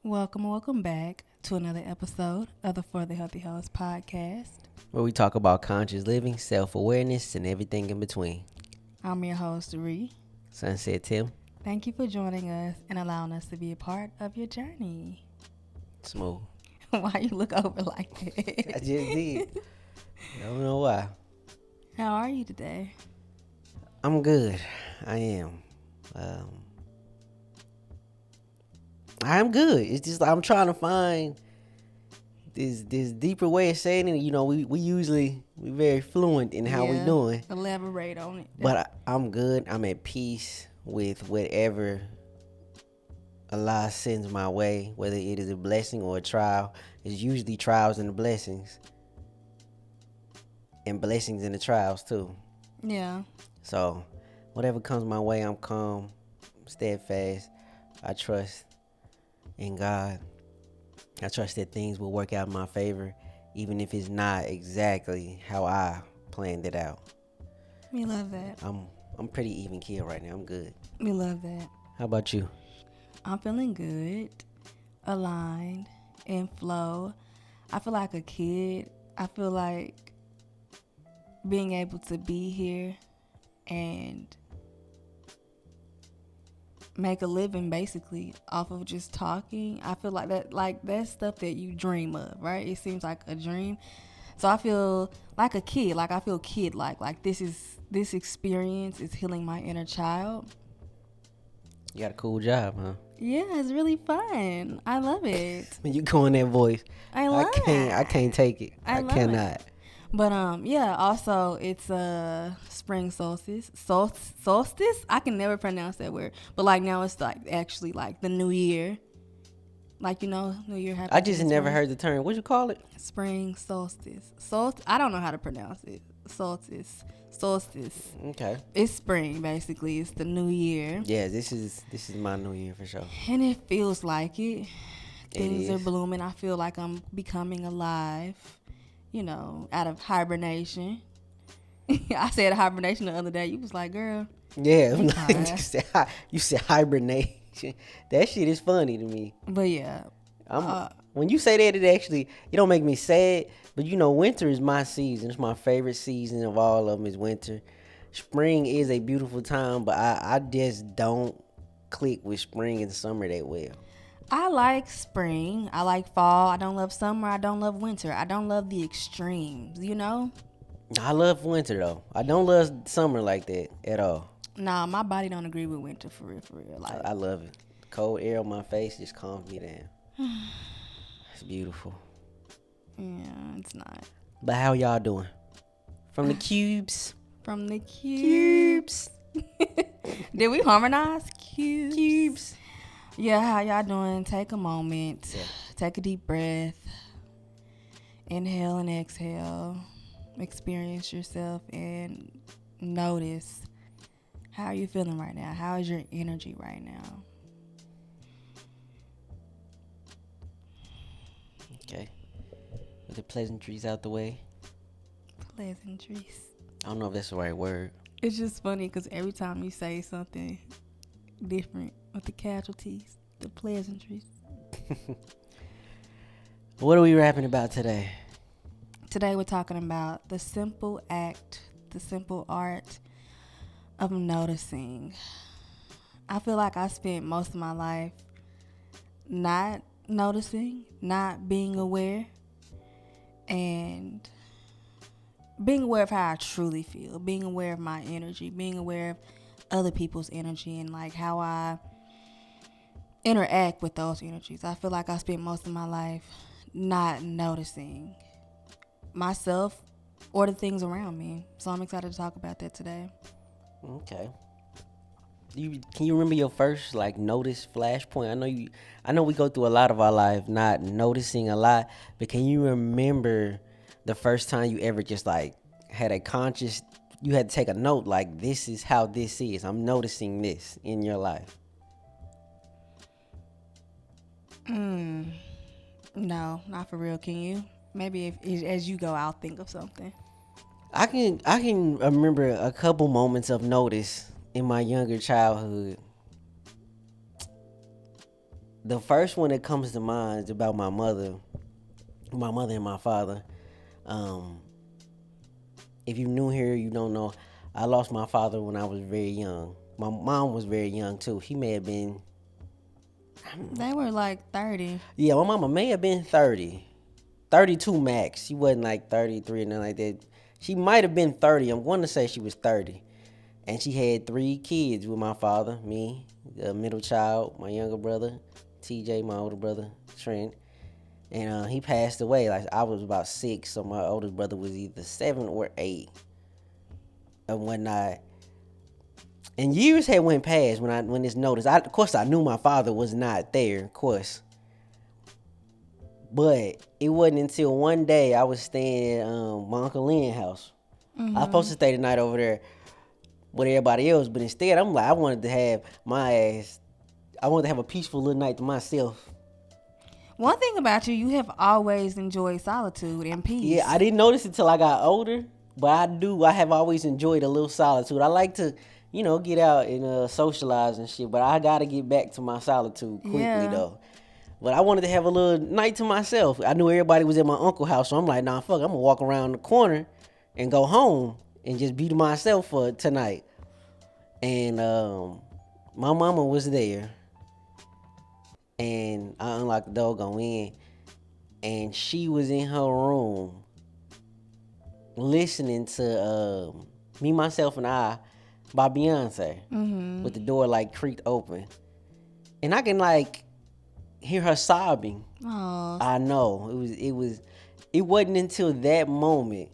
Welcome back to another episode of the For the Healthy Host podcast. Where we talk about conscious living, self-awareness, and everything in between. I'm your host, Ree. Sunset Tim. Thank you for joining us and allowing us to be a part of your journey. Smooth. Why you look over like that? I just did. I don't know why. How are you today? I'm good. I am. I'm good. It's just I'm trying to find this deeper way of saying it. You know, we usually we very fluent in how we doing. Elaborate on it. But I'm good. I'm at peace with whatever Allah sends my way, whether it is a blessing or a trial. It's usually trials and the blessings. And blessings and the trials too. Yeah. So whatever comes my way, I'm calm, steadfast. I trust in God. I trust that things will work out in my favor, even if it's not exactly how I planned it out. We love that. I'm pretty even keel right now. I'm good. We love that. How about you? I'm feeling good, aligned, in flow. I feel like a kid. I feel like being able to be here and make a living basically off of just talking. I feel like that's stuff that you dream of, right? It seems like a dream. So I feel like a kid, like I feel kid like this experience is healing my inner child. You got a cool job, huh? Yeah, it's really fun. I love it. When you go in that voice, I can't take it. I cannot. But yeah, also it's spring solstice. Solstice? I can never pronounce that word. But like now it's like actually like the new year. Like, you know, New Year happens. I just never heard the term. What you call it? Spring solstice. I don't know how to pronounce it. Solstice. Okay. It's spring basically. It's the new year. Yeah, this is my new year for sure. And it feels like it. Things is. are blooming. I feel like I'm becoming alive. You know, out of hibernation. I said hibernation the other day. You was like, girl. Yeah, you said hibernation. That shit is funny to me. But yeah. When you say that, it don't make me sad. But you know, winter is my season. It's my favorite season of all of them is winter. Spring is a beautiful time, but I just don't click with spring and summer that well. I like spring. I like fall. I don't love summer. I don't love winter. I don't love the extremes, you know? I love winter, though. I don't love summer like that at all. Nah, my body don't agree with winter for real. Like, I love it. Cold air on my face just calms me down. It's beautiful. Yeah, it's not. But how y'all doing? From the cubes? From the cubes. Did we harmonize? Cubes. Yeah, how y'all doing? Take a moment. Yeah. Take a deep breath. Inhale and exhale. Experience yourself and notice how you feeling right now. How is your energy right now? Okay. With the pleasantries out the way. Pleasantries. I don't know if that's the right word. It's just funny because every time you say something different with the casualties, the pleasantries. What are we rapping about today? Today we're talking about the simple act, the simple art of noticing. I feel like I spent most of my life not noticing, not being aware, and being aware of how I truly feel, being aware of my energy, being aware of other people's energy and like how I interact with those energies. I feel like I spent most of my life not noticing myself or the things around me. So I'm excited to talk about that today. Okay. Can you remember your first notice flashpoint? I know we go through a lot of our life not noticing a lot, but can you remember the first time you ever just had a conscious, you had to take a note like, this is how this is. I'm noticing this in your life. No, not for real. Can you? Maybe if as you go, I'll think of something. I can remember a couple moments of notice in my younger childhood. the first one that comes to mind is about my mother and my father. Um, if you new here, you don't know. I lost my father when I was very young. My mom was very young too. She may have been, They were like 30. yeah, my mama may have been 30, 32 max. She wasn't like 33 or nothing like that. She might have been 30. I'm going to say she was 30. And she had 3 kids with my father, me, the middle child, my younger brother, TJ, my older brother, Trent. And he passed away. Like I was about 6, so my oldest brother was either 7 or 8 and whatnot. And years had went past when this noticed. Of course, I knew my father was not there, of course. But it wasn't until one day I was staying at my Uncle Lynn's house. I was supposed to stay the night over there with everybody else, but instead I'm like, I wanted to have a peaceful little night to myself. One thing about you, you have always enjoyed solitude and peace. Yeah, I didn't notice it till I got older, but I have always enjoyed a little solitude. I like to, get out and socialize and shit, but I gotta get back to my solitude quickly though. But I wanted to have a little night to myself. I knew everybody was at my uncle's house, so I'm like, nah, fuck, I'm gonna walk around the corner and go home and just be to myself for tonight. And my mama was there, and I unlocked the door, go in, and she was in her room listening to Me, Myself, and I by Beyonce with the door like creaked open. And I can like hear her sobbing. Oh. I know. It wasn't until that moment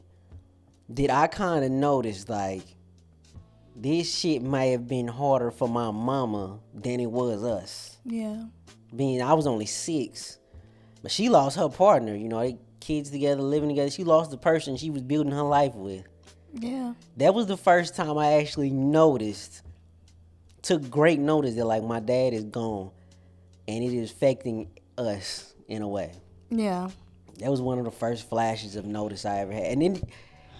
did I kind of notice like this shit may have been harder for my mama than it was us. Yeah. I was only 6, but she lost her partner. They kids together, living together. She lost the person she was building her life with. Yeah. That was the first time I actually took great notice that like my dad is gone, and it is affecting us in a way. Yeah. That was one of the first flashes of notice I ever had, and then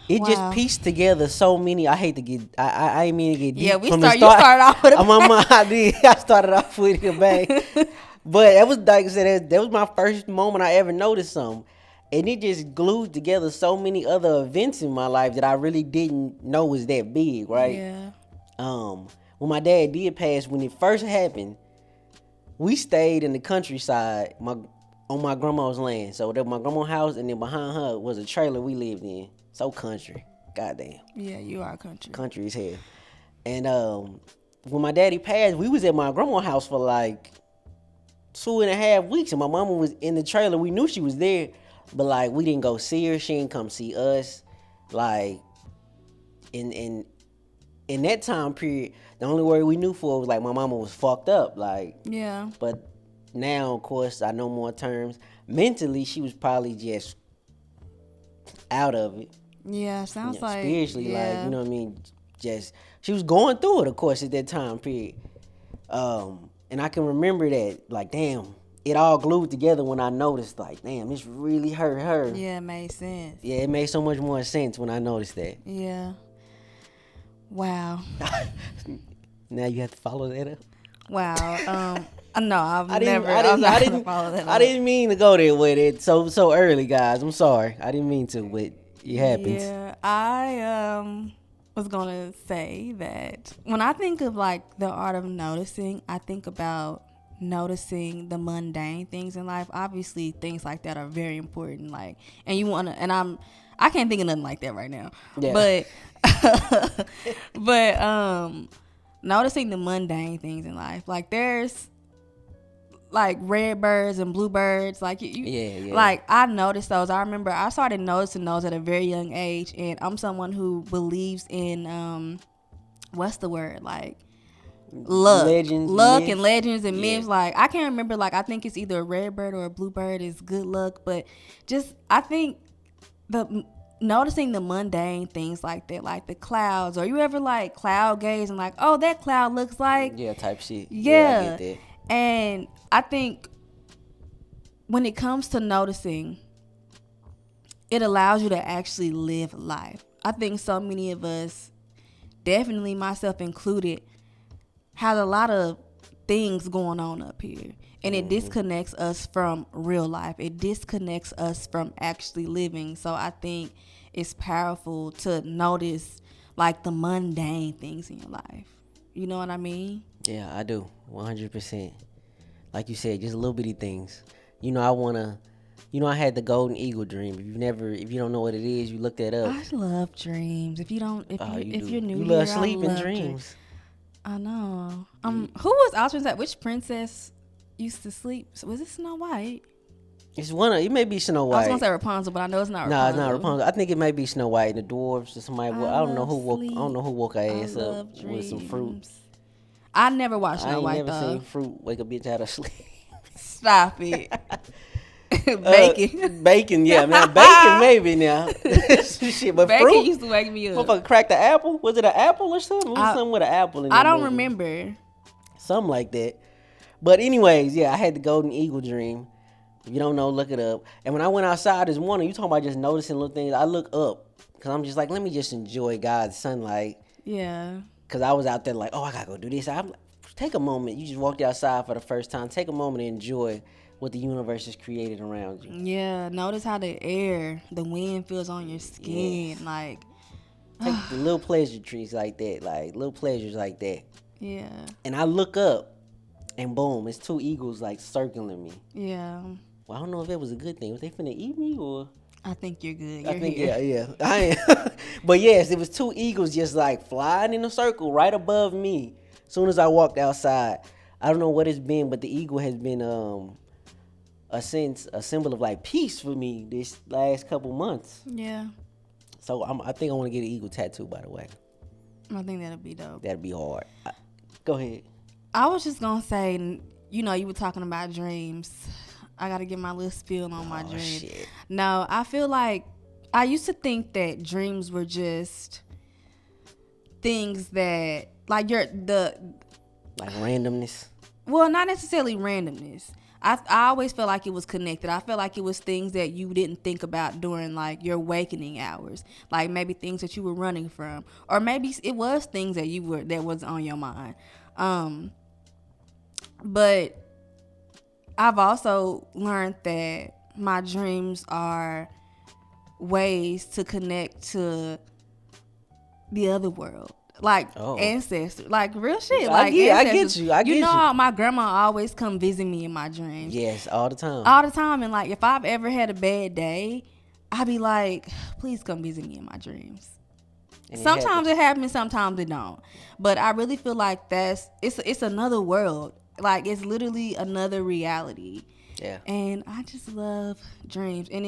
it just pieced together so many. I hate to get. I ain't mean to get deep. Yeah, You started off with a bang. I did. I started off with a bang, but that was like I said. That was my first moment I ever noticed something, and it just glued together so many other events in my life that I really didn't know was that big. Right? Yeah. When my dad did pass, when it first happened, we stayed in the countryside, on my grandma's land. So that was my grandma's house, and then behind her was a trailer we lived in. So country. Goddamn. Yeah, you are country. Country as hell. And when my daddy passed, we was at my grandma's house for like 2.5 weeks, and my mama was in the trailer. We knew she was there, but like we didn't go see her. She didn't come see us. Like in that time period, the only word we knew for it was like my mama was fucked up. Like, yeah. But now, of course, I know more terms. Mentally, she was probably just out of it. Yeah, sounds like spiritually, like, you know what I mean? Just she was going through it, of course, at that time period. And I can remember that, like, damn, it all glued together when I noticed, like, damn, this really hurt her. Yeah, it made sense. Yeah, it made so much more sense when I noticed that. Yeah. Wow. Now you have to follow that up. Wow. No, I didn't follow that up. I didn't mean to go there with it so early, guys. I'm sorry. I didn't mean to, but it happens. Yeah, I was gonna say that when I think of like the art of noticing, I think about noticing the mundane things in life. Obviously, things like that are very important. Like, and you wanna, and I can't think of nothing like that right now. Yeah. But noticing the mundane things in life, like there's like red birds and bluebirds, like yeah. Like I noticed those. I remember I started noticing those at a very young age, and I'm someone who believes in what's the word, like luck, and legends and myths. Like I can't remember, like I think it's either a red bird or a bluebird is good luck, but just I think noticing the mundane things like that, like the clouds, or you ever like cloud gaze and like, oh, that cloud looks like type shit. Yeah, I get that. And I think when it comes to noticing, it allows you to actually live life. I think so many of us, definitely myself included, has a lot of things going on up here. And it disconnects us from real life. It disconnects us from actually living. So I think it's powerful to notice like the mundane things in your life. You know what I mean? Yeah, I do. 100%. Like you said, just little bitty things. I had the golden eagle dream. If you don't know what it is, you look that up. I love dreams. If you're new You here, love sleep I and love dreams. I know. Who was alternate that? Which princess used to sleep? Was it Snow White? It may be Snow White. I was gonna say Rapunzel, but I know it's not Nah, Rapunzel. it's not Rapunzel. I think it may be Snow White and the dwarves or somebody. I don't know who woke our ass up with some fruit. I never watched I Snow ain't White never though. seen fruit wake a bitch out of sleep. Stop it. Bacon. Bacon, yeah, man. Bacon, maybe now. Shit, but Bacon fruit used to wake me up. motherfucker cracked the apple. Was it an apple or something? It was something with an apple in it. I don't remember. Something like that. But anyways, yeah, I had the golden eagle dream. If you don't know, look it up. And when I went outside this morning, you talking about just noticing little things. I look up because I'm just like, let me just enjoy God's sunlight. Yeah. Because I was out there like, oh, I gotta go do this. I'm like, take a moment. You just walked outside for the first time. Take a moment to enjoy what the universe has created around you. Yeah. Notice how the wind feels on your skin. Yes. Like, take the little pleasure trees like that, like little pleasures like that. Yeah. And I look up, and boom, it's two eagles like circling me. Yeah. Well, I don't know if it was a good thing. Was they finna eat me or? I think you're good. I think yeah. I am. But yes, it was two eagles just like flying in a circle right above me. As soon as I walked outside, I don't know what it's been, but the eagle has been a symbol of like peace for me this last couple months. Yeah. So I think I want to get an eagle tattoo. By the way, I think that'll be dope. That'd be hard. Go ahead. I was just gonna say, you were talking about dreams. I gotta get my little spiel on my dreams. Shit. No, I feel like I used to think that dreams were just things that like like randomness. Well, not necessarily randomness. I always felt like it was connected. I felt like it was things that you didn't think about during like your awakening hours, like maybe things that you were running from, or maybe it was things that was on your mind. But I've also learned that my dreams are ways to connect to the other world. Like ancestors, like real shit. Like I get you. You know how my grandma always come visit me in my dreams. Yes, all the time. All the time. And like if I've ever had a bad day, I'd be like, please come visit me in my dreams. And sometimes it happens, sometimes it don't. But I really feel like it's another world. Like it's literally another reality. Yeah. And I just love dreams. And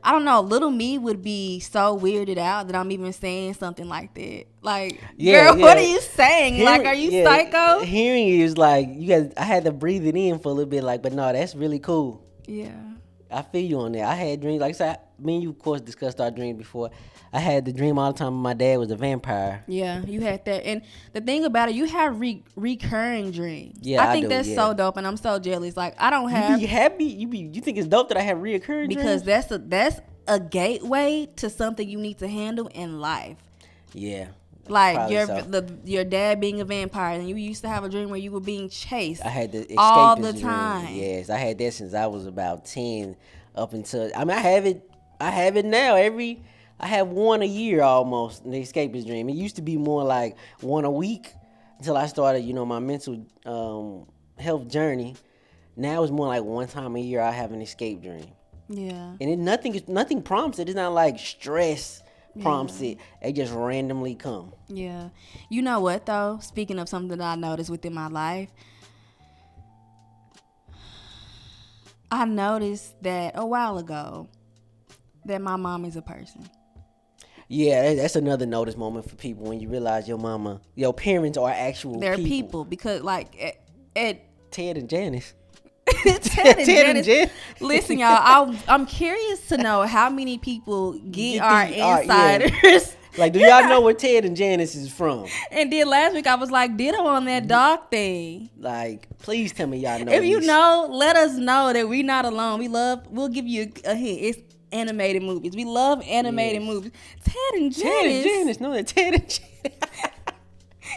I don't know, little me would be so weirded out that I'm even saying something like that. Like, girl, what are you saying? Are you psycho? Hearing you is like, I had to breathe it in for a little bit, like, but no, that's really cool. Yeah. I feel you on that. I had dreams, like I said, me and you, of course, discussed our dreams before. I had the dream all the time my dad was a vampire. Yeah, you had that. And the thing about it, you have recurring dreams. Yeah, I think that's so dope, and I'm so jealous. Like, I don't have... You be happy? You think it's dope that I have reoccurring because dreams? Because that's a gateway to something you need to handle in life. Yeah. Like your dad being a vampire, and you used to have a dream where you were being chased. I had the escapist all the dream. time. Yes, I had that since I was about 10 up until I have it now. I have one a year almost, the escapist dream. It used to be more like one a week until I started, my mental health journey. Now it's more like one time a year I have an escape dream. Yeah. And nothing prompts it. It's not like stress prompts it. They just randomly come. Yeah. You know what though? Speaking of something that I noticed within my life, I noticed that a while ago that my mom is a person. Yeah, that's another notice moment for people when you realize your parents are actual They're people because like at Ted and Janice. Ted and Janice. Listen, y'all, I'm curious to know how many people get our insiders. Yeah. Like, do y'all know where Ted and Janice is from? And then last week I was like, ditto on that dog thing. Like, please tell me y'all know. If you know, let us know that we're not alone. We'll give you a hint. It's animated movies. We love animated movies. Ted and Janice. No, that Ted and Janice.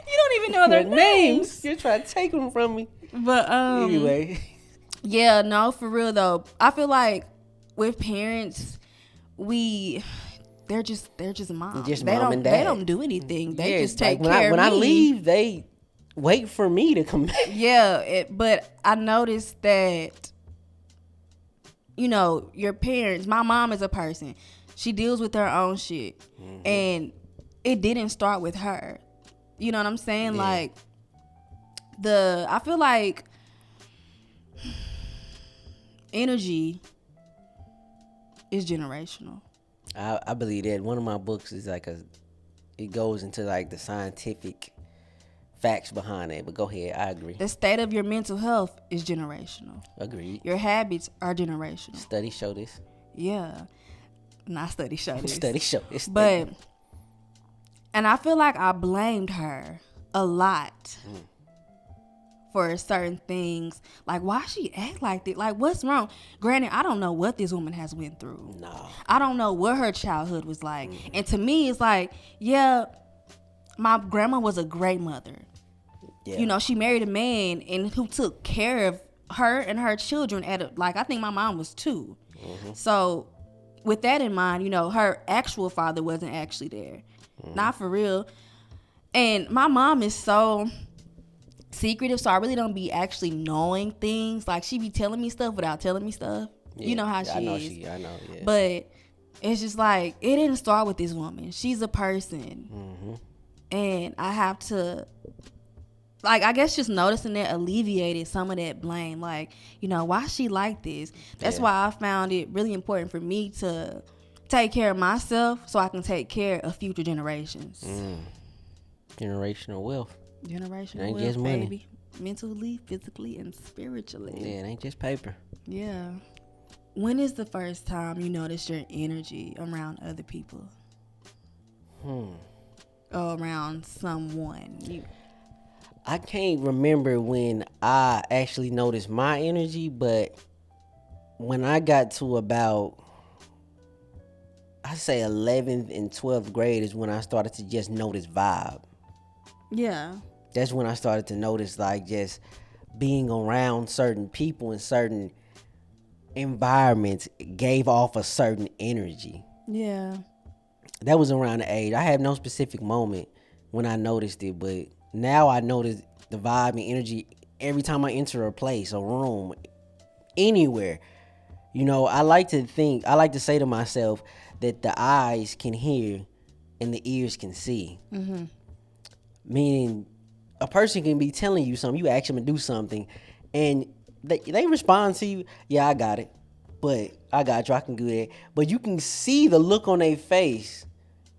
don't even know their names. You're trying to take them from me. But Anyway. yeah, no, for real though. I feel like with parents, they're just moms. Just they mom don't and dad. they don't do anything. They just take like care when of me. I leave, they wait for me to come back. Yeah, but I noticed that, your parents, my mom is a person. She deals with her own shit. Mm-hmm. And it didn't start with her. You know what I'm saying? Yeah. Like, I feel like energy is generational. I believe that. One of my books is it goes into like the scientific facts behind it. But go ahead, I agree. The state of your mental health is generational. Agreed. Your habits are generational. Studies show this. Yeah. Not studies show this. Studies show this. And I feel like I blamed her a lot for certain things. Like, why she act like that? Like, what's wrong? Granted, I don't know what this woman has went through. No. I don't know what her childhood was like. Mm-hmm. And to me, it's like, yeah, my grandma was a great mother. Yeah. She married a man and who took care of her and her children I think my mom was 2. Mm-hmm. So with that in mind, her actual father wasn't actually there. Mm-hmm. Not for real. And my mom is so secretive, so I really don't be actually knowing things. Like, she be telling me stuff without telling me stuff. Yeah, you know how she is. I know, yeah. But it's just like, it didn't start with this woman. She's a person. Mm-hmm. And I have to, I guess just noticing that alleviated some of that blame. Like, why she like this? That's why I found it really important for me to take care of myself so I can take care of future generations. Generational wealth. Generational wealth, just baby. Money. Mentally, physically, and spiritually. Yeah, it ain't just paper. Yeah. When is the first time you noticed your energy around other people? Or around someone? I can't remember when I actually noticed my energy, but when I got to about, I say 11th and 12th grade is when I started to just notice vibe. Yeah. That's when I started to notice, just being around certain people in certain environments gave off a certain energy. Yeah. That was around the age. I have no specific moment when I noticed it, but now I notice the vibe and energy every time I enter a place, a room, anywhere. I like to say to myself that the eyes can hear and the ears can see. Mm-hmm. Meaning, a person can be telling you something, you ask them to do something, and they respond to you, yeah, I got it. But I got you, I can do that. But you can see the look on their face,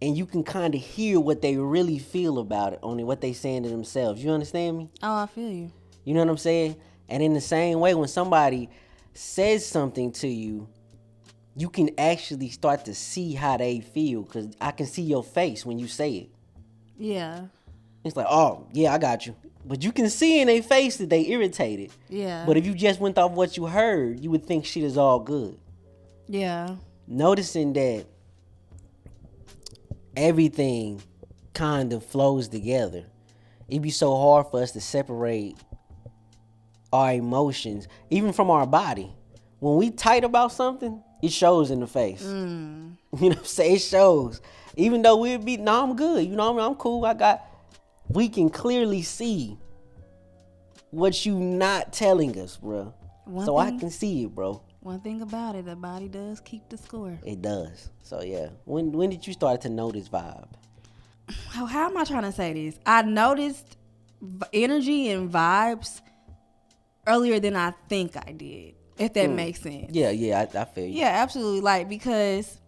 and you can kind of hear what they really feel about it, only what they saying to themselves. You understand me? Oh, I feel you. You know what I'm saying? And in the same way, when somebody says something to you, you can actually start to see how they feel, because I can see your face when you say it. Yeah. It's like, oh, yeah, I got you. But you can see in their face that they irritated. Yeah. But if you just went off what you heard, you would think shit is all good. Yeah. Noticing that everything kind of flows together. It'd be so hard for us to separate our emotions, even from our body. When we tight about something, it shows in the face. You know what I'm saying? It shows. Even though we'd be, no, I'm good. I'm cool. We can clearly see what you not telling us, bro. I can see it, bro. One thing about it, the body does keep the score. It does. So yeah. When did you start to notice vibe? How am I trying to say this? I noticed energy and vibes earlier than I think I did, if that makes sense. Yeah, I feel you. Yeah, absolutely. Because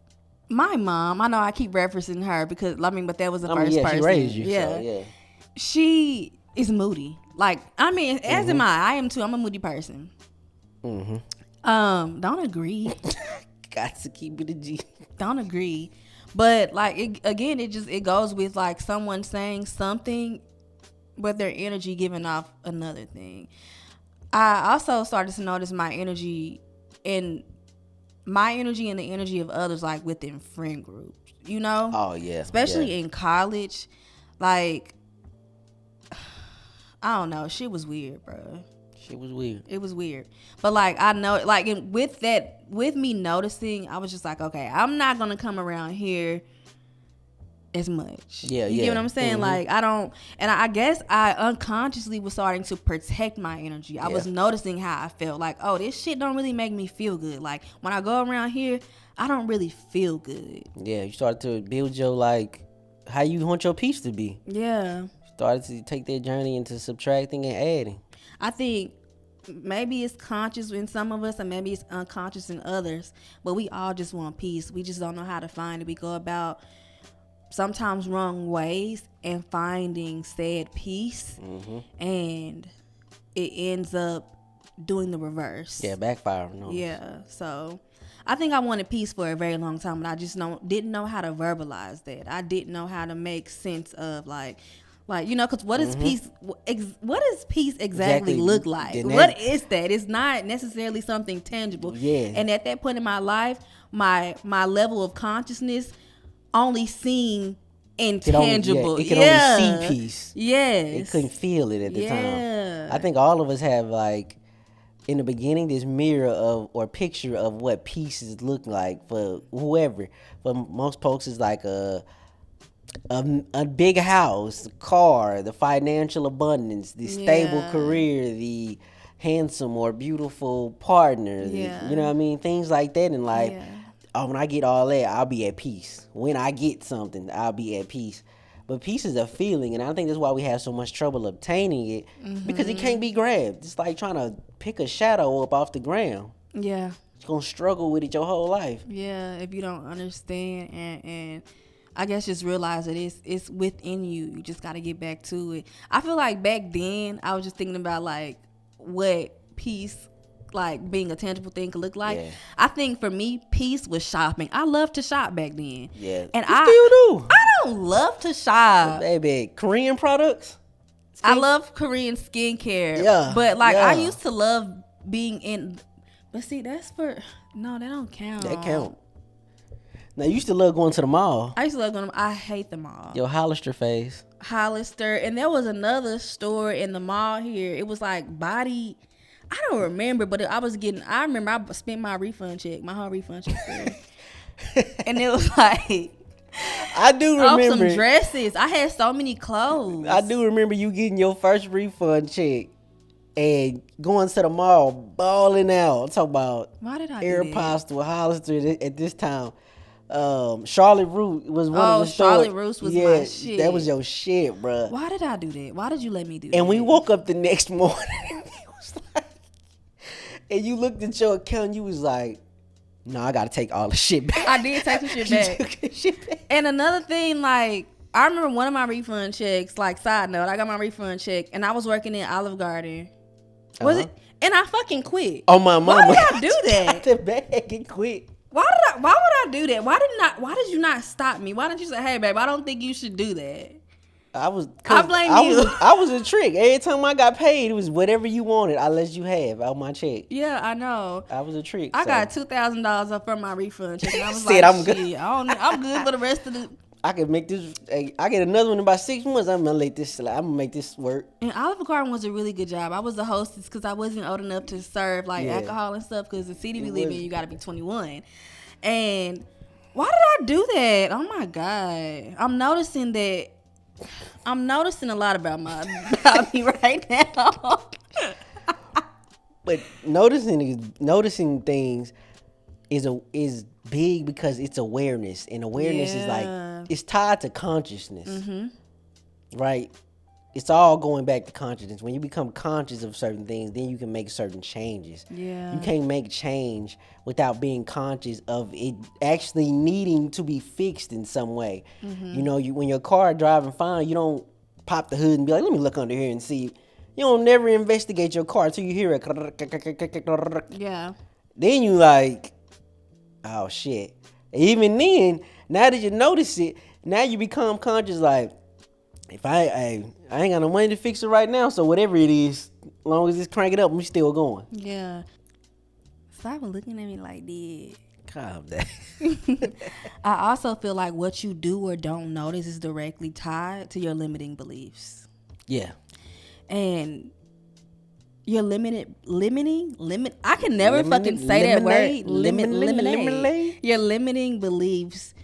my mom, I know I keep referencing her because, but that was the first person. She raised you. Yeah. So, yeah. She is moody. As am I. I am too. I'm a moody person. Mm-hmm. Don't agree. Got to keep it a G. Don't agree. But it goes with someone saying something, but their energy giving off another thing. I also started to notice my energy and the energy of others, within friend groups. Oh yeah. Especially in college, I don't know. Shit was weird, bro. Shit was weird. It was weird. But like I know, like with me noticing, I was just like, okay, I'm not gonna come around here as much. Yeah, you yeah. get what I'm saying? Mm-hmm. Like I don't, and I guess I unconsciously was starting to protect my energy. I was noticing how I felt. Like, oh, this shit don't really make me feel good. Like when I go around here, I don't really feel good. Yeah, you started to build your like how you want your peace to be. Yeah. Started to take that journey into subtracting and adding. I think maybe it's conscious in some of us and maybe it's unconscious in others, but we all just want peace. We just don't know how to find it. We go about sometimes wrong ways and finding said peace, and it ends up doing the reverse. Yeah, backfiring on us. Yeah, so I think I wanted peace for a very long time, but I just didn't know how to verbalize that. I didn't know how to make sense of like you know, because what is peace? What does peace exactly look like? What is that? It's not necessarily something tangible. Yeah. And at that point in my life, my level of consciousness only seen intangible. It could only see peace. Yes. It couldn't feel it at the Yeah. time. I think all of us have like in the beginning this mirror of or picture of what peace is look like for whoever. For most folks, it's like a big house, a car, the financial abundance, the stable career, the handsome or beautiful partner. You know what I mean? Things like that in life. Yeah. Oh, when I get all that, I'll be at peace. When I get something, I'll be at peace. But peace is a feeling, and I think that's why we have so much trouble obtaining it, because it can't be grabbed. It's like trying to pick a shadow up off the ground. Yeah. You're going to struggle with it your whole life. Yeah, if you don't understand and I guess just realize that it's within you. You just got to get back to it. I feel like back then I was just thinking about like what peace, like being a tangible thing, could look like. Yeah. I think for me, peace was shopping. I loved to shop back then. Yeah. And you still do. I don't love to shop. Baby, Korean products? I love Korean skincare. Yeah. But like I Yeah. used to love being in, but see, that's for, no, that don't count. That count. Now, you used to love going to the mall. I used to love going to, I hate the mall. Your Hollister phase. Hollister, and there was another store in the mall here. It was like body, I don't remember, but I remember I spent my refund check, my whole refund check there. And it was like, I do remember. some dresses. I had so many clothes. I do remember you getting your first refund check and going to the mall, balling out. I'm talking about Why did I do that? Aeropostale, Hollister at this time. Charlotte Root was one of the stores. Charlotte Root was my shit. That was your shit, bruh. Why did I do that? Why did you let me do that? And we woke up the next morning and it was like, and you looked at your account and you was like, no, I gotta take all the shit back. I did take the shit You back. took the shit back. And another thing, like, I remember one of my refund checks, like, side note, I got my refund check and I was working in Olive Garden. Was it? And I fucking quit. Oh, my mama. Why did I do that? Got the bag and quit. Why would I do that? Why did you not stop me? Why didn't you say, hey babe, I don't think you should do that? I blame you. I was a trick. Every time I got paid, it was whatever you wanted, I let you have out my check. Yeah, I know. I was a trick. I got $2,000 up from my refund check. And I was Said, like, I'm good. shit, I'm good for the rest of the. I could make this. I get another one in about 6 months. I'm gonna let this slide. I'm gonna make this work. And Olive Garden was a really good job. I was the hostess because I wasn't old enough to serve like alcohol and stuff. Because the city we live in, you got to be 21. And why did I do that? Oh my god! I'm noticing a lot about me right now. But noticing things is big because it's awareness, and awareness is like it's tied to consciousness, right? It's all going back to consciousness. When you become conscious of certain things, then you can make certain changes. Yeah. You can't make change without being conscious of it actually needing to be fixed in some way. You know, when your car driving fine, you don't pop the hood and be like, let me look under here and see. You don't never investigate your car until you hear it. Yeah. Then you like, oh shit. Even then, now that you notice it, now you become conscious like, if I ain't got no money to fix it right now, so whatever it is, as long as it's cranking up, I'm still going. Yeah. Stop looking at me like that. Calm down. I also feel like what you do or don't notice is directly tied to your limiting beliefs. Yeah. and you're limit. I can never fucking say that lemonade, word. Lemonade. lemonade. Your limiting beliefs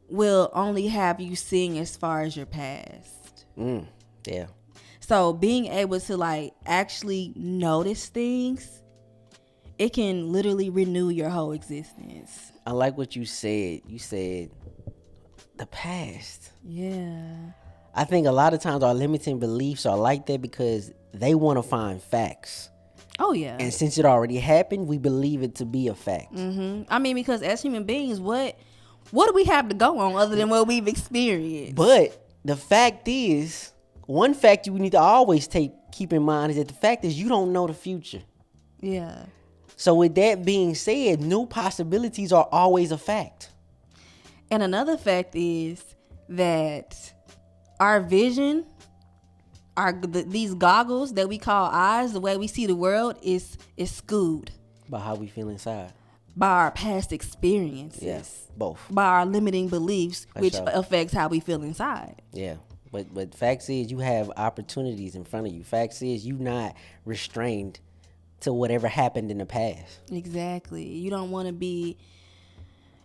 will only have you seeing as far as your past. Yeah. So being able to like actually notice things, it can literally renew your whole existence. I like what you said. You said the past. Yeah. I think a lot of times our limiting beliefs are like that because they want to find facts. Oh yeah. And since it already happened, we believe it to be a fact. I mean, because as human beings, what do we have to go on other than what we've experienced? But the fact is, one fact you need to always keep in mind is that the fact is you don't know the future. Yeah. So with that being said, new possibilities are always a fact. And another fact is that our vision, these goggles that we call eyes, the way we see the world is skewed By how we feel inside. by our past experiences. Yes, both. By our limiting beliefs, which sure. affects how we feel inside. Yeah. But facts is you have opportunities in front of you. Facts is you not restrained to whatever happened in the past. Exactly. You don't want to be.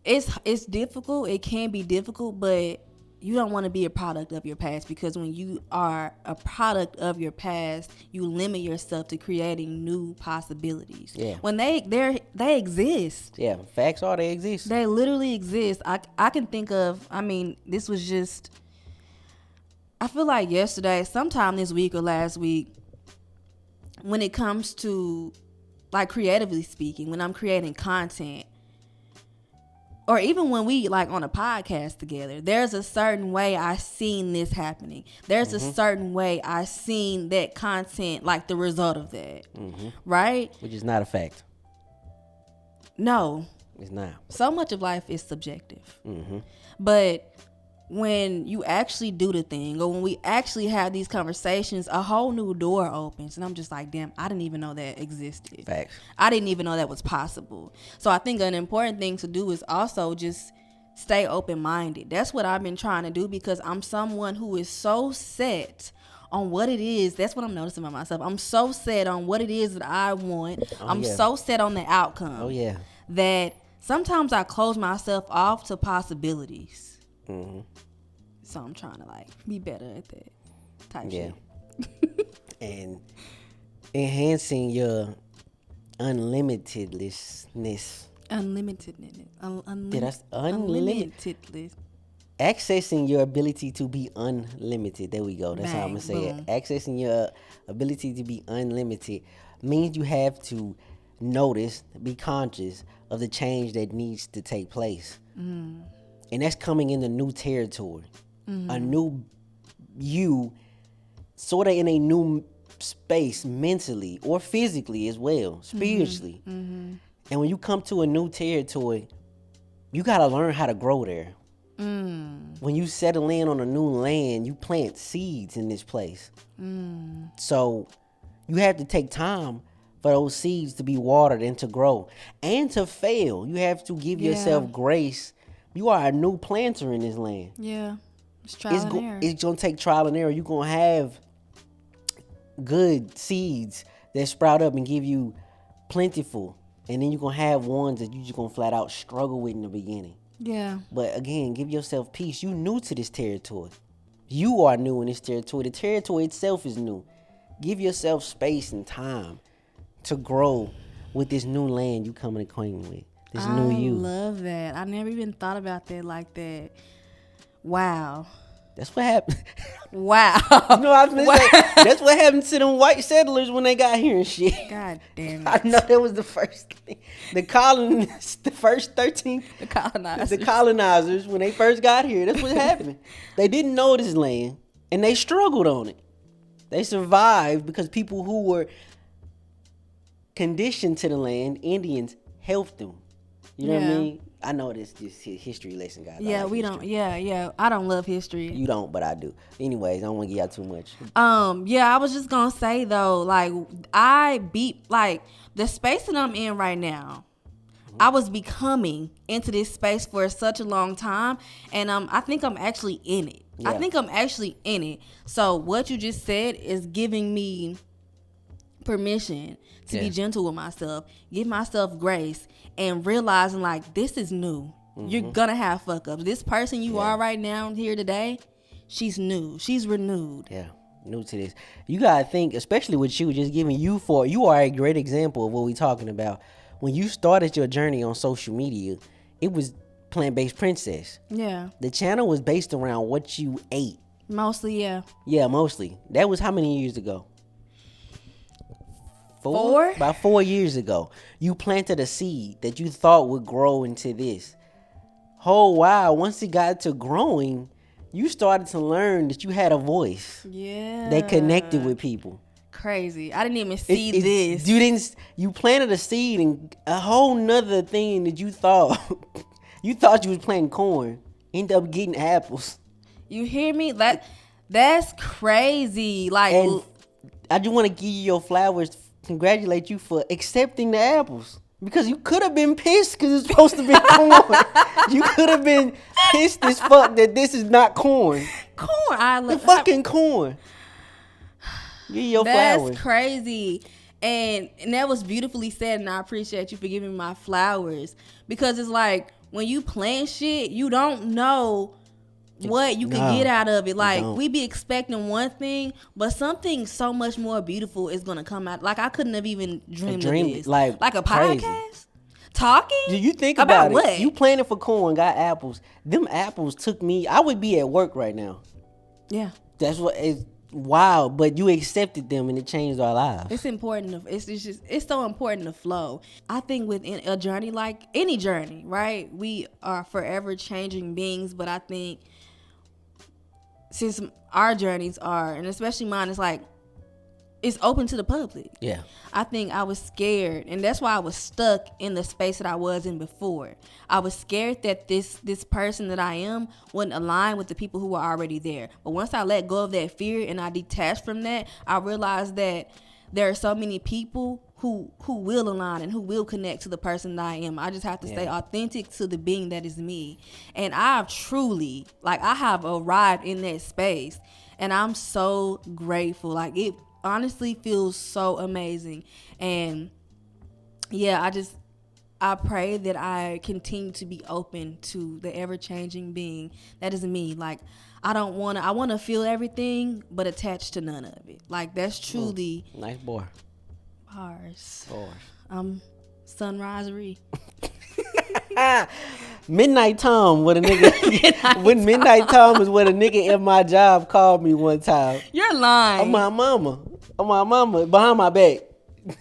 It's difficult. It can be difficult, but you don't want to be a product of your past, because when you are a product of your past, you limit yourself to creating new possibilities. Yeah. When they exist. Yeah. Facts are they exist. They literally exist. I can think of. I mean, this was just. I feel like yesterday, sometime this week or last week, when it comes to like creatively speaking, when I'm creating content, or even when we like on a podcast together, there's a certain way I seen this happening. There's a certain way I seen that content, like the result of that. Right? Which is not a fact. No. It's not. So much of life is subjective. But when you actually do the thing, or when we actually have these conversations, a whole new door opens. And I'm just like, damn, I didn't even know that existed. Facts. I didn't even know that was possible. So I think an important thing to do is also just stay open-minded. That's what I've been trying to do, because I'm someone who is so set on what it is. That's what I'm noticing about myself. I'm so set on what it is that I want. I'm so set on the outcome. Oh, yeah. That sometimes I close myself off to possibilities. So I'm trying to like be better at that type shit. And enhancing your unlimitedness. Unlimitedness. Accessing your ability to be unlimited. There we go. That's how I'm going to say it. Accessing your ability to be unlimited means you have to notice, be conscious of the change that needs to take place. And that's coming into new territory. A new you, sort of in a new space mentally or physically as well, spiritually. And when you come to a new territory, you got to learn how to grow there. When you settle in on a new land, you plant seeds in this place. So you have to take time for those seeds to be watered and to grow and to fail. You have to give yourself grace. You are a new planter in this land. Yeah. It's trial and error. It's going to take trial and error. You're going to have good seeds that sprout up and give you plentiful. And then you're going to have ones that you're just going to flat out struggle with in the beginning. Yeah. But again, give yourself peace. You new to this territory. You are new in this territory. The territory itself is new. Give yourself space and time to grow with this new land you coming acquainted with. This new you. I love that. I never even thought about that like that. Wow. That's what happened. Wow. You know, I was gonna say, that's what happened to them white settlers when they got here and shit. God damn it. I know that was the first thing. The colonists, the first 13. The colonizers. The colonizers, when they first got here, that's what happened. They didn't know this land, and they struggled on it. They survived because people who were conditioned to the land, Indians, helped them. You know what I mean? I know this history lesson, guys. Yeah, we don't. Yeah. I don't love history. You don't, but I do. Anyways, I don't want to give y'all too much. Yeah, I was just gonna say though, like the space that I'm in right now, I was becoming into this space for such a long time, and I think I'm actually in it. Yeah. I think I'm actually in it. So what you just said is giving me permission to be gentle with myself, give myself grace, and realizing like this is new. You're gonna have fuck ups. This person you are right now here today, she's new. She's renewed. Yeah, new to this. You gotta think, especially with you, just giving you are a great example of what we're talking about. When you started your journey on social media, it was plant-based princess. Yeah. The channel was based around what you ate. Mostly, yeah. Yeah, mostly. That was how many years ago? 4? About 4 years ago. You planted a seed that you thought would grow into this. Oh wow, once it got to growing, you started to learn that you had a voice. Yeah. That connected with people. Crazy. I didn't even see this. You planted a seed and a whole nother thing that you thought you thought you was planting corn. End up getting apples. You hear me? That's crazy. Like, And I just want to give you your flowers, congratulate you for accepting the apples. Because you could have been pissed because it's supposed to be corn. You could have been pissed as fuck that this is not corn. Corn. The fucking corn. Give your flowers. That's crazy. And that was beautifully said, and I appreciate you for giving me my flowers. Because it's like, when you plant shit, you don't know what you can get out of it. Like, we be expecting one thing, but something so much more beautiful is gonna come out. Like, I couldn't have even dreamed of this. Like a crazy. podcast? Talking? Do you think about it? What? You planted for corn, got apples. Them apples took me. I would be at work right now. Yeah. That's what is wild. But you accepted them and it changed our lives. It's important. It's so important to flow. I think within a journey, like any journey, right? We are forever changing beings, but I think since our journeys are, and especially mine, is like it's open to the public. Yeah. I think I was scared, and that's why I was stuck in the space that I was in before. I was scared that this person that I am wouldn't align with the people who were already there. But once I let go of that fear and I detached from that, I realized that there are so many people who will align and who will connect to the person that I am. I just have to stay authentic to the being that is me. And I've truly, I have arrived in that space, and I'm so grateful. Like, it honestly feels so amazing. And yeah, I pray that I continue to be open to the ever-changing being that is me. Like, I want to feel everything, but attached to none of it. Like, that's truly nice boy. Bars. Bars. Sunrisery. Midnight Tom, what a nigga. When Midnight Tom is what a nigga in my job called me one time. You're lying. On my mama, behind my back.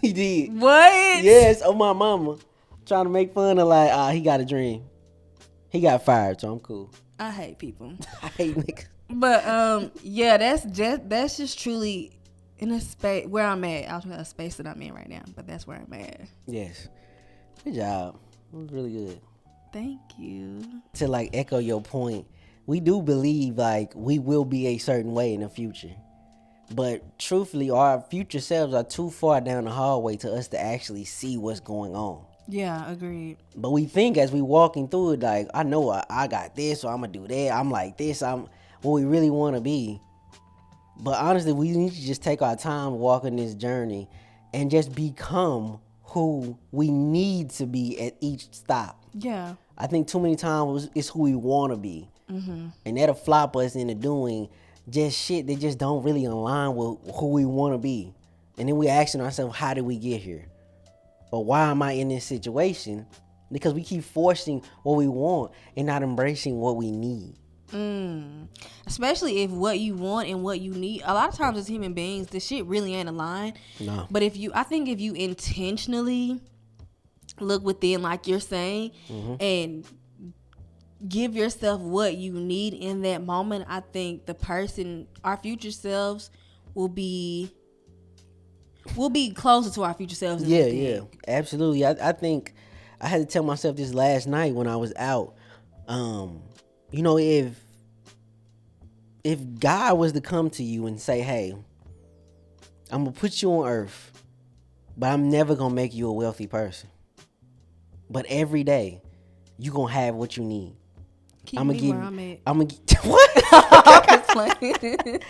He did. What? Yes, on my mama. Trying to make fun of he got a dream. He got fired, so I'm cool. I hate people. I hate niggas. But yeah, that's just truly in a space where I'm at. I was in a space that I'm in right now, but that's where I'm at. Yes. Good job. It was really good. Thank you. To echo your point, we do believe we will be a certain way in the future. But truthfully, our future selves are too far down the hallway to us to actually see what's going on. Yeah, agreed. But we think as we walking through it, I know I got this, so I'm going to do that. I'm like this. I'm what we really want to be. But honestly, we need to just take our time walking this journey and just become who we need to be at each stop. Yeah. I think too many times it's who we want to be. Mm-hmm. And that'll flop us into doing just shit that just don't really align with who we want to be. And then we asking ourselves, how did we get here? Or why am I in this situation? Because we keep forcing what we want and not embracing what we need. Especially if what you want and what you need, a lot of times as human beings, the shit really ain't aligned. No. But I think if you intentionally look within, like you're saying, and give yourself what you need in that moment, I think our future selves will be closer to our future selves. Yeah, absolutely. I think I had to tell myself this last night when I was out. If God was to come to you and say, hey, I'm going to put you on earth, but I'm never going to make you a wealthy person. but every day you gonna have what you need. Keep I'm me gonna give. where I'm at. I'm gonna what? I'm playing.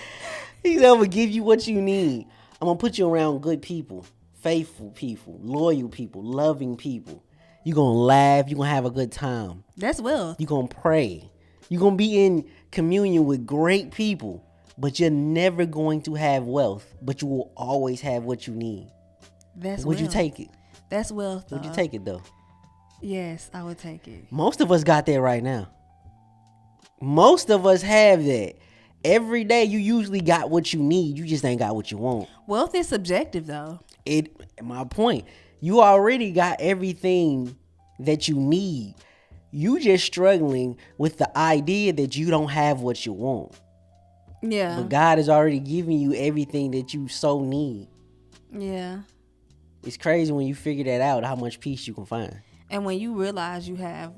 He said, I'm gonna give you what you need. I'm gonna put you around good people, faithful people, loyal people, loving people. You gonna laugh. You gonna have a good time. That's wealth. You gonna pray. You gonna be in communion with great people. But you're never going to have wealth. But you will always have what you need. That's Would you wealth. take it? That's wealth. Would you take it though? Yes, I would take it. Most of us got that right now. Most of us have that. Every day you usually got what you need. You just ain't got what you want. Wealth is subjective though. My point. You already got everything that you need. You just struggling with the idea that you don't have what you want. Yeah. But God has already given you everything that you so need. Yeah. It's crazy when you figure that out, how much peace you can find. And when you realize you have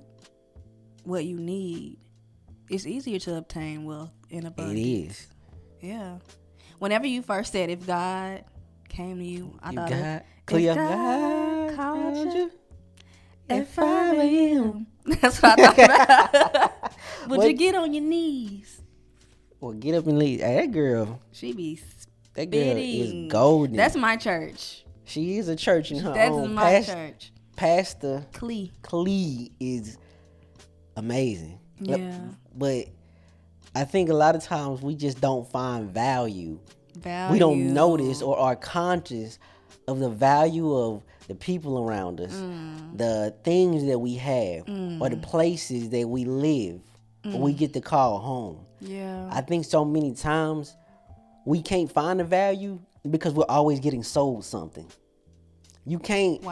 what you need, it's easier to obtain wealth in abundance. It is. Yeah. Whenever you first said, if God came to you, I thought God, if God called you at 5 a.m. That's what I thought about. Would you get on your knees? Well, get up and leave. Hey, that girl That girl is golden. That's my church. She is a church in her That's own. my church. Pastor Clee is amazing. Yeah. But I think a lot of times we just don't find value. We don't notice or are conscious of the value of the people around us, the things that we have, or the places that we live, or we get to call home. Yeah. I think so many times we can't find the value because we're always getting sold something. You can't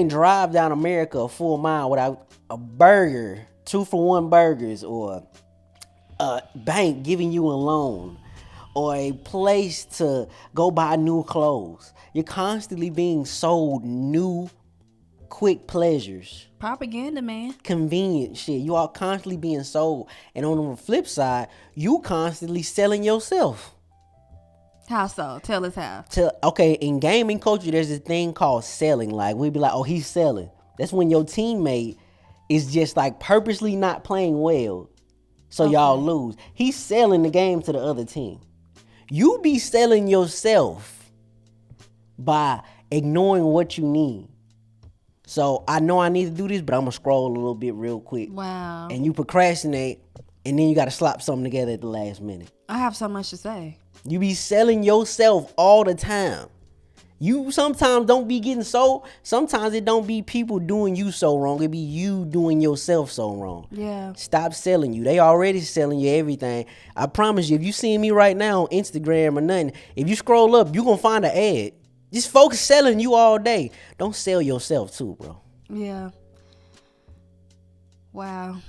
drive down America a full mile without a burger, 2-for-1 burgers, or a bank giving you a loan, or a place to go buy new clothes. You're constantly being sold new, quick pleasures. Propaganda, man. Convenient shit. You are constantly being sold. And on the flip side, you constantly selling yourself. How so? Tell us how. Okay, in gaming culture, there's this thing called selling. Like, we'd be like, oh, he's selling. That's when your teammate is just like purposely not playing well, so y'all lose. He's selling the game to the other team. You be selling yourself by ignoring what you need. So I know I need to do this, but I'm gonna scroll a little bit real quick. Wow. And you procrastinate, and then you gotta slap something together at the last minute. I have so much to say. You be selling yourself all the time. You sometimes don't be getting sold. Sometimes it don't be people doing you so wrong. It be you doing yourself so wrong. Yeah. Stop selling you. They already selling you everything. I promise you, if you see me right now on Instagram or nothing, if you scroll up, you gonna find an ad. Just folks selling you all day. Don't sell yourself too, bro. Yeah. Wow.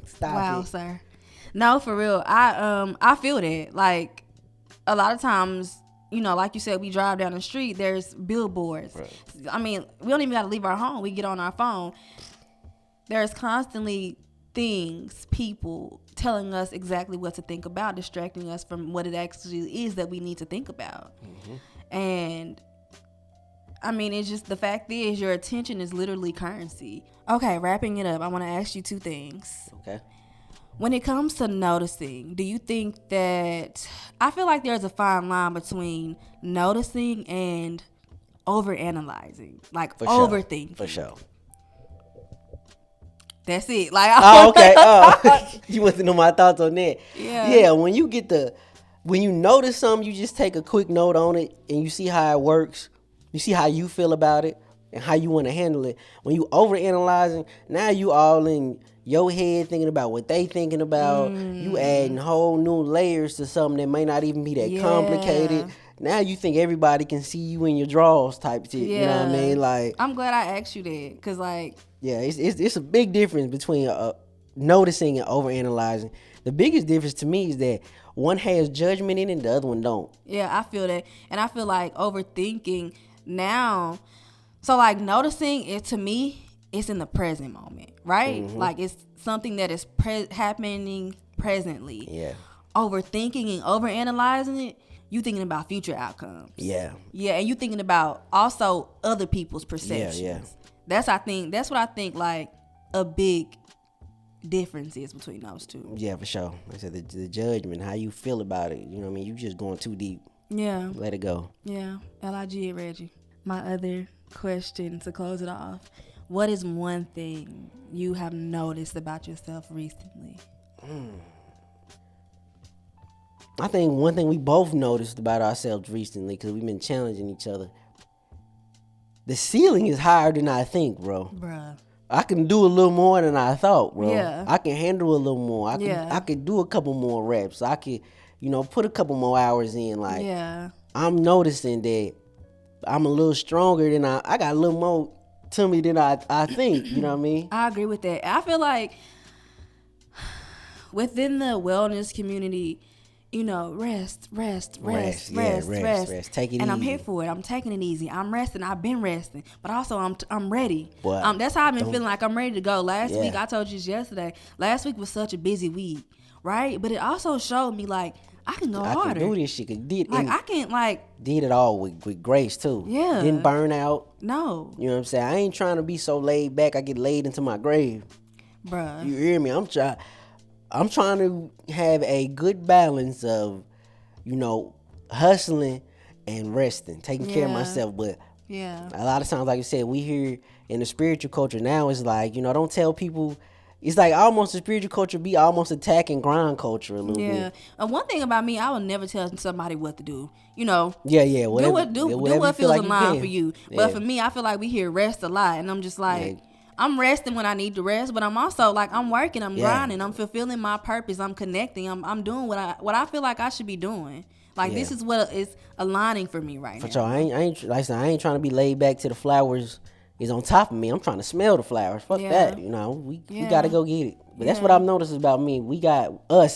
Stop wow, it. sir. No, for real. I feel that. Like, a lot of times, you know, like you said, we drive down the street, there's billboards. Right. I mean, we don't even got to leave our home. We get on our phone. There's constantly things, people telling us exactly what to think about, distracting us from what it actually is that we need to think about. Mm-hmm. And I mean, it's just, the fact is, your attention is literally currency. Okay, wrapping it up, I want to ask you two things. Okay. When it comes to noticing, do you think that, I feel like there's a fine line between noticing and overanalyzing, like overthinking. For sure. That's it. Like, oh, okay. Oh, you want to know my thoughts on that? Yeah. Yeah. When you notice something, you just take a quick note on it and you see how it works. You see how you feel about it and how you want to handle it. When you overanalyzing, now you all in your head thinking about what they thinking about. You adding whole new layers to something that may not even be that complicated. Now you think everybody can see you in your drawers type shit. Yeah. You know what I mean? Like, I'm glad I asked you that, because like, yeah, it's a big difference between noticing and overanalyzing. The biggest difference to me is that one has judgment in it and the other one don't. Yeah, I feel that. And I feel like overthinking now, so like noticing it, to me, it's in the present moment, right? Mm-hmm. Like, it's something that is happening presently. Yeah. Overthinking and overanalyzing it, you thinking about future outcomes. Yeah. Yeah, and you thinking about also other people's perceptions. Yeah. That's what I think like a big difference is between those two. Yeah, for sure. Like I said, the judgment, how you feel about it. You know what I mean? You just going too deep. Yeah. Let it go. Yeah. L-I-G it, Reggie. My other question to close it off. What is one thing you have noticed about yourself recently? I think one thing we both noticed about ourselves recently, because we've been challenging each other, the ceiling is higher than I think, bro. Bruh. I can do a little more than I thought, bro. Yeah. I can handle a little more. I could do a couple more reps. I could, put a couple more hours in. Like, yeah. I'm noticing that I'm a little stronger than I got a little more to me than I think. You know what I mean? I agree with that. I feel like within the wellness community, rest. Take it easy. And I'm here for it. I'm taking it easy. I'm resting. I've been resting, but also I'm ready. Boy, that's how I've been feeling like I'm ready to go. Last week, I told you yesterday. Last week was such a busy week, right? But it also showed me like I can go harder. I can do this shit. Did it all with grace too. Yeah. Didn't burn out. No. You know what I'm saying? I ain't trying to be so laid back I get laid into my grave. Bruh. You hear me? I'm trying to have a good balance of, hustling and resting, taking care of myself. But a lot of times, like you said, we hear in the spiritual culture now, it's like, don't tell people. It's like almost the spiritual culture be almost attacking grind culture a little bit. One thing about me, I will never tell somebody what to do. Yeah. Whatever, do what feels in line for you. Yeah. But for me, I feel like we hear rest a lot, and I'm just like, I'm resting when I need to rest, but I'm also like I'm working, I'm grinding, I'm fulfilling my purpose, I'm connecting, I'm doing what I feel like I should be doing. Like this is what is aligning for me right now. For sure, I ain't like I said, I ain't trying to be laid back to the flowers is on top of me. I'm trying to smell the flowers. Fuck that, we gotta go get it. But that's what I've noticed about me. We got a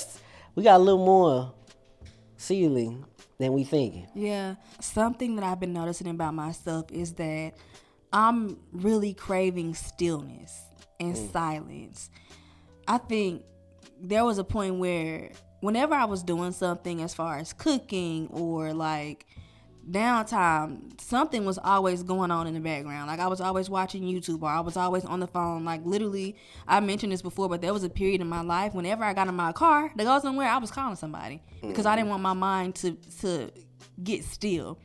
little more ceiling than we thinking. Yeah, something that I've been noticing about myself is that I'm really craving stillness and silence. I think there was a point where whenever I was doing something as far as cooking or like downtime, something was always going on in the background. Like I was always watching YouTube or I was always on the phone. Like literally, I mentioned this before, but there was a period in my life whenever I got in my car to go somewhere, I was calling somebody because I didn't want my mind to get still.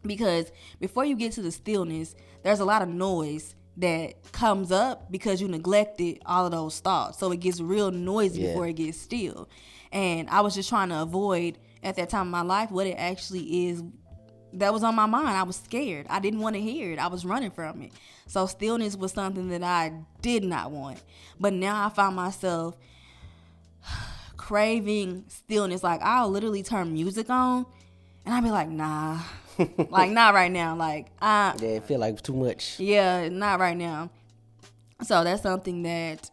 Because before you get to the stillness, there's a lot of noise that comes up because you neglected all of those thoughts. So it gets real noisy before it gets still. And I was just trying to avoid at that time in my life what it actually is that was on my mind. I was scared. I didn't want to hear it. I was running from it. So stillness was something that I did not want. But now I find myself craving stillness. Like I'll literally turn music on and I'll be like, nah. Like not right now. Like it feel like too much. Yeah, not right now. So that's something that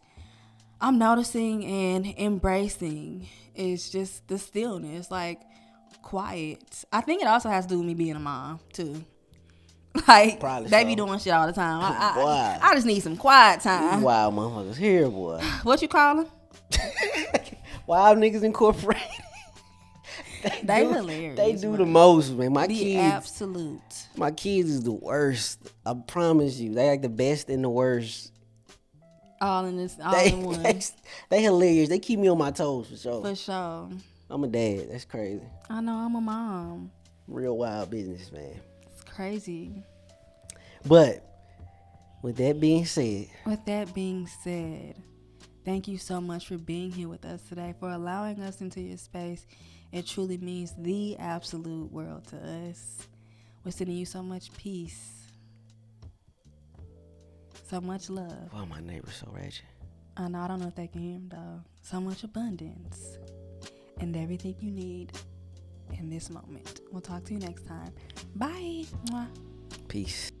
I'm noticing and embracing. Is just the stillness, like quiet. I think it also has to do with me being a mom too. Like probably they so. be doing shit all the time. I just need some quiet time. Wild motherfuckers here, boy. What you call them? Wild niggas incorporated. They hilarious. They do the most, man. My kids, absolute. My kids is the worst. I promise you, they like the best and the worst. All in one. They hilarious. They keep me on my toes for sure. For sure. I'm a dad. That's crazy. I know. I'm a mom. Real wild business, man. It's crazy. But with that being said, thank you so much for being here with us today, for allowing us into your space. It truly means the absolute world to us. We're sending you so much peace. So much love. Well, my neighbor's so ratchet. I know. I don't know if they can hear him, though. So much abundance. And everything you need in this moment. We'll talk to you next time. Bye. Mwah. Peace.